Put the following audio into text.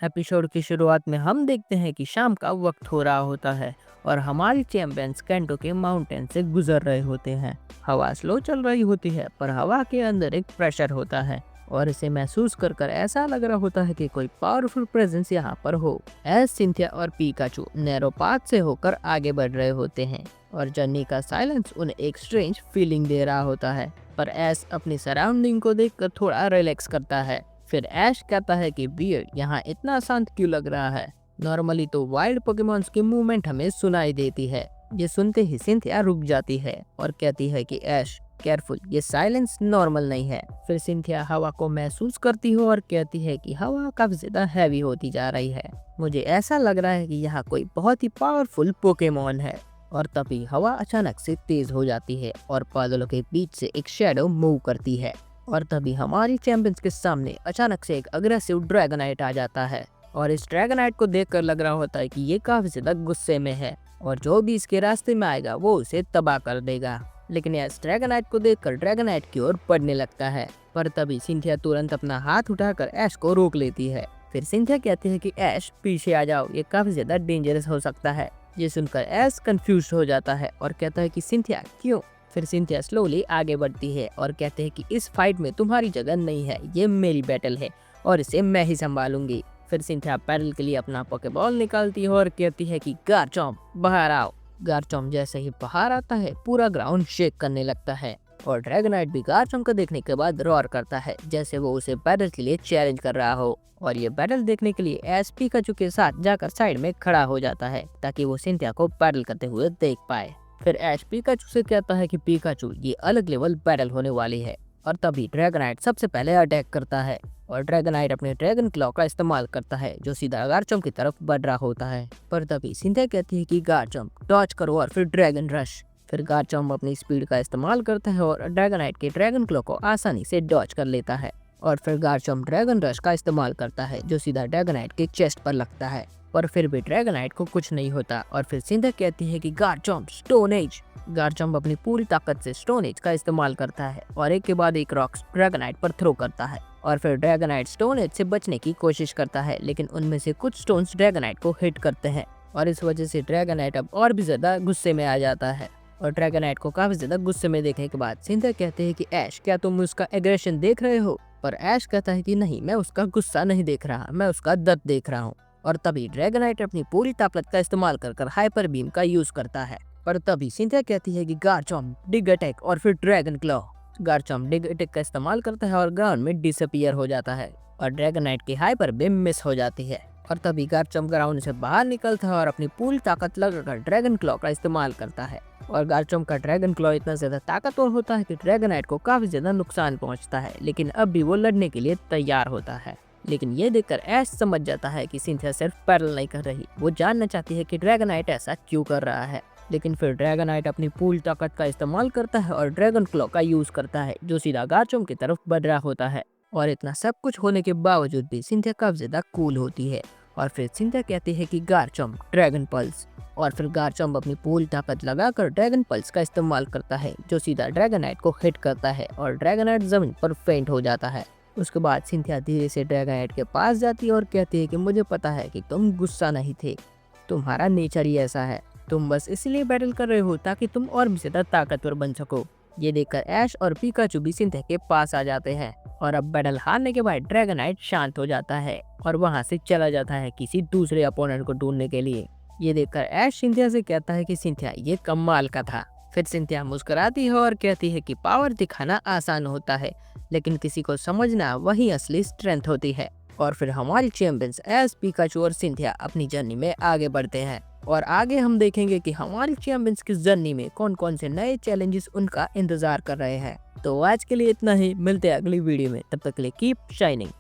Episode की शुरुआत में हम देखते हैं कि शाम का वक्त हो रहा होता है और हमारी चैंपियंस कैंटो के माउंटेन से गुजर रहे होते हैं। हवा स्लो चल रही होती है पर हवा के अंदर एक प्रेशर होता है और इसे महसूस कर ऐसा लग रहा होता है कि कोई पावरफुल प्रेजेंस यहाँ पर हो। एस, सिंथिया और पीकाचू नैरो पाथ से होकर आगे बढ़ रहे होते हैं और जर्नी का साइलेंस उन्हें एक स्ट्रेंज फीलिंग दे रहा होता है। पर एस अपनी सराउंडिंग को देखकर थोड़ा रिलैक्स करता है। फिर ऐश कहता है कि बियर्ड यहाँ इतना शांत क्यों लग रहा है। नॉर्मली तो वाइल्ड पोकेमॉन्स की मूवमेंट हमें सुनाई देती है। ये सुनते ही सिंथिया रुक जाती है और कहती है कि ऐश केयरफुल, ये साइलेंस नॉर्मल नहीं है। फिर सिंथिया हवा को महसूस करती हो और कहती है कि हवा काफी ज्यादा हैवी होती जा रही है। मुझे ऐसा लग रहा है कि यहाँ कोई बहुत ही पावरफुल पोकेमॉन है। और तभी हवा अचानक से तेज हो जाती है और बादलों के बीच से एक शैडो मूव करती है। और तभी हमारी चैंपियंस के सामने अचानक से एक अग्रेसिव ड्रैगनाइट आ जाता है और इस ड्रैगनाइट को देखकर लग रहा होता है कि ये काफी ज्यादा गुस्से में है और जो भी इसके रास्ते में आएगा वो उसे तबाह कर देगा। लेकिन इस ड्रैगनाइट को देखकर ड्रैगनाइट की ओर बढ़ने लगता है। पर तभी सिंथिया तुरंत अपना हाथ उठाकर ऐश को रोक लेती है। फिर सिंथिया कहती है कि ऐश पीछे आ जाओ, ये काफी ज्यादा डेंजरस हो सकता है। ये सुनकर ऐश कंफ्यूज हो जाता है और कहता है कि सिंथिया क्यों। फिर सिंथिया स्लोली आगे बढ़ती है और कहते हैं कि इस फाइट में तुम्हारी जगह नहीं है, ये मेरी बैटल है और इसे मैं ही संभालूंगी। फिर सिंथिया पैडल के लिए अपना पोकेबॉल निकालती है और कहती है कि गारचॉम्प बाहर आओ। गारचॉम्प जैसे ही बाहर आता है पूरा ग्राउंड शेक करने लगता है और ड्रैगनाइट भी गारचॉम्प को देखने के बाद रोर करता है जैसे वो उसे बैटल के लिए चैलेंज कर रहा हो। और ये बैटल देखने के लिए एस पिकाचू के साथ जाकर साइड में खड़ा हो जाता है ताकि वो सिंथिया को बैटल करते हुए देख पाए। फिर ऐश पिकाचू से कहता है कि पिकाचू ये अलग लेवल बैटल होने वाली है। और तभी ड्रैगनाइट सबसे पहले अटैक करता है और ड्रैगनाइट अपने ड्रैगन क्लॉ का इस्तेमाल करता है जो सीधा गारचॉम्प की तरफ बढ़ रहा होता है। पर तभी सिंथिया कहती है कि गारचॉम्प डॉज करो और फिर ड्रैगन रश। फिर गारचॉम्प अपनी स्पीड का इस्तेमाल करता है और ड्रैगनाइट के ड्रैगन क्लॉ को आसानी से डॉज कर लेता है। और फिर गारचॉम्प ड्रैगन रश का इस्तेमाल करता है जो सीधा ड्रैगनाइट के चेस्ट पर लगता है। पर फिर भी ड्रैगनाइट को कुछ नहीं होता और फिर सिंथिया कहती है कि गारचॉम्प स्टोन एज। गारचॉम्प अपनी पूरी ताकत से स्टोन एज का इस्तेमाल करता है और एक के बाद एक रॉक्स ड्रैगनाइट पर थ्रो करता है। और फिर ड्रैगनाइट स्टोन एज से बचने की कोशिश करता है लेकिन उनमें से कुछ स्टोन्स ड्रैगनाइट को हिट करते हैं और इस वजह से ड्रैगनाइट अब और भी ज्यादा गुस्से में आ जाता है। और ड्रैगनाइट को काफी ज्यादा गुस्से में देखने के बाद सिंथिया कहते हैं कि ऐश क्या तुम उसका एग्रेशन देख रहे हो। पर ऐश कहता है कि नहीं, मैं उसका गुस्सा नहीं देख रहा, मैं उसका दर्द देख रहा हूँ। और तभी ड्रैगनाइट अपनी पूरी ताकत का इस्तेमाल कर हाइपर बीम का यूज करता है। पर तभी सिंथिया कहती है कि गारचॉम्प डिग अटैक और फिर ड्रैगन क्लॉ। गारचॉम्प डिग अटैक का इस्तेमाल करता है और ग्राउंड में डिसअपियर हो जाता है और ड्रैगनाइट की हाइपर बीम मिस हो जाती है। और तभी गारचॉम्प ग्राउंड से बाहर निकलता है और अपनी पूरी ताकत लगाकर ड्रैगन क्लॉ का इस्तेमाल करता है। और गारचॉम्प का ड्रैगन क्लॉ इतना ज्यादा ताकतवर होता है कि ड्रैगनाइट को काफी ज्यादा नुकसान पहुंचता है लेकिन अब भी वो लड़ने के लिए तैयार होता है। लेकिन ये देखकर ऐश समझ जाता है कि सिंथिया सिर्फ पैरल नहीं कर रही, वो जानना चाहती है कि ड्रैगनाइट ऐसा क्यों कर रहा है। लेकिन फिर ड्रैगनाइट अपनी पूरी ताकत का इस्तेमाल करता है और ड्रैगन क्लॉ का यूज करता है जो सीधा गारचॉम्प की तरफ बढ़ रहा होता है। और इतना सब कुछ होने के बावजूद भी सिंथिया काफी ज्यादा कूल होती है। और फिर सिंथिया कहती है कि गारचॉम्प ड्रैगन पल्स। और फिर गारचॉम्प अपनी पूरी ताकत लगाकर ड्रैगन पल्स का इस्तेमाल करता है जो सीधा ड्रैगनाइट को हिट करता है और ड्रैगनाइट जमीन पर फेंट हो जाता है। उसके बाद सिंथिया धीरे से ड्रैगनाइट के पास जाती है और कहती है कि मुझे पता है कि तुम गुस्सा नहीं थे, तुम्हारा नेचर ही ऐसा है, तुम बस इसलिए बैटल कर रहे हो ताकि तुम और भी ज्यादा ताकतवर बन सको। ये देखकर ऐश और पिकाचू भी सिंथिया के पास आ जाते हैं और अब बैटल हारने के बाद ड्रैगनाइट शांत हो जाता है और वहां से चला जाता है किसी दूसरे अपोनेंट को ढूंढने के लिए। ये देखकर ऐश सिंथिया से कहता है कि सिंथिया ये कमाल का था। फिर सिंथिया मुस्कुराती है और कहती है कि पावर दिखाना आसान होता है लेकिन किसी को समझना वही असली स्ट्रेंथ होती है। और फिर हमारी चैंपियंस ऐश, पिकाचू और सिंथिया अपनी जर्नी में आगे बढ़ते हैं और आगे हम देखेंगे कि हमारी चैंपियंस की जर्नी में कौन कौन से नए चैलेंजेस उनका इंतजार कर रहे हैं। तो आज के लिए इतना ही, मिलते हैं अगली वीडियो में, तब तक के लिए कीप शाइनिंग।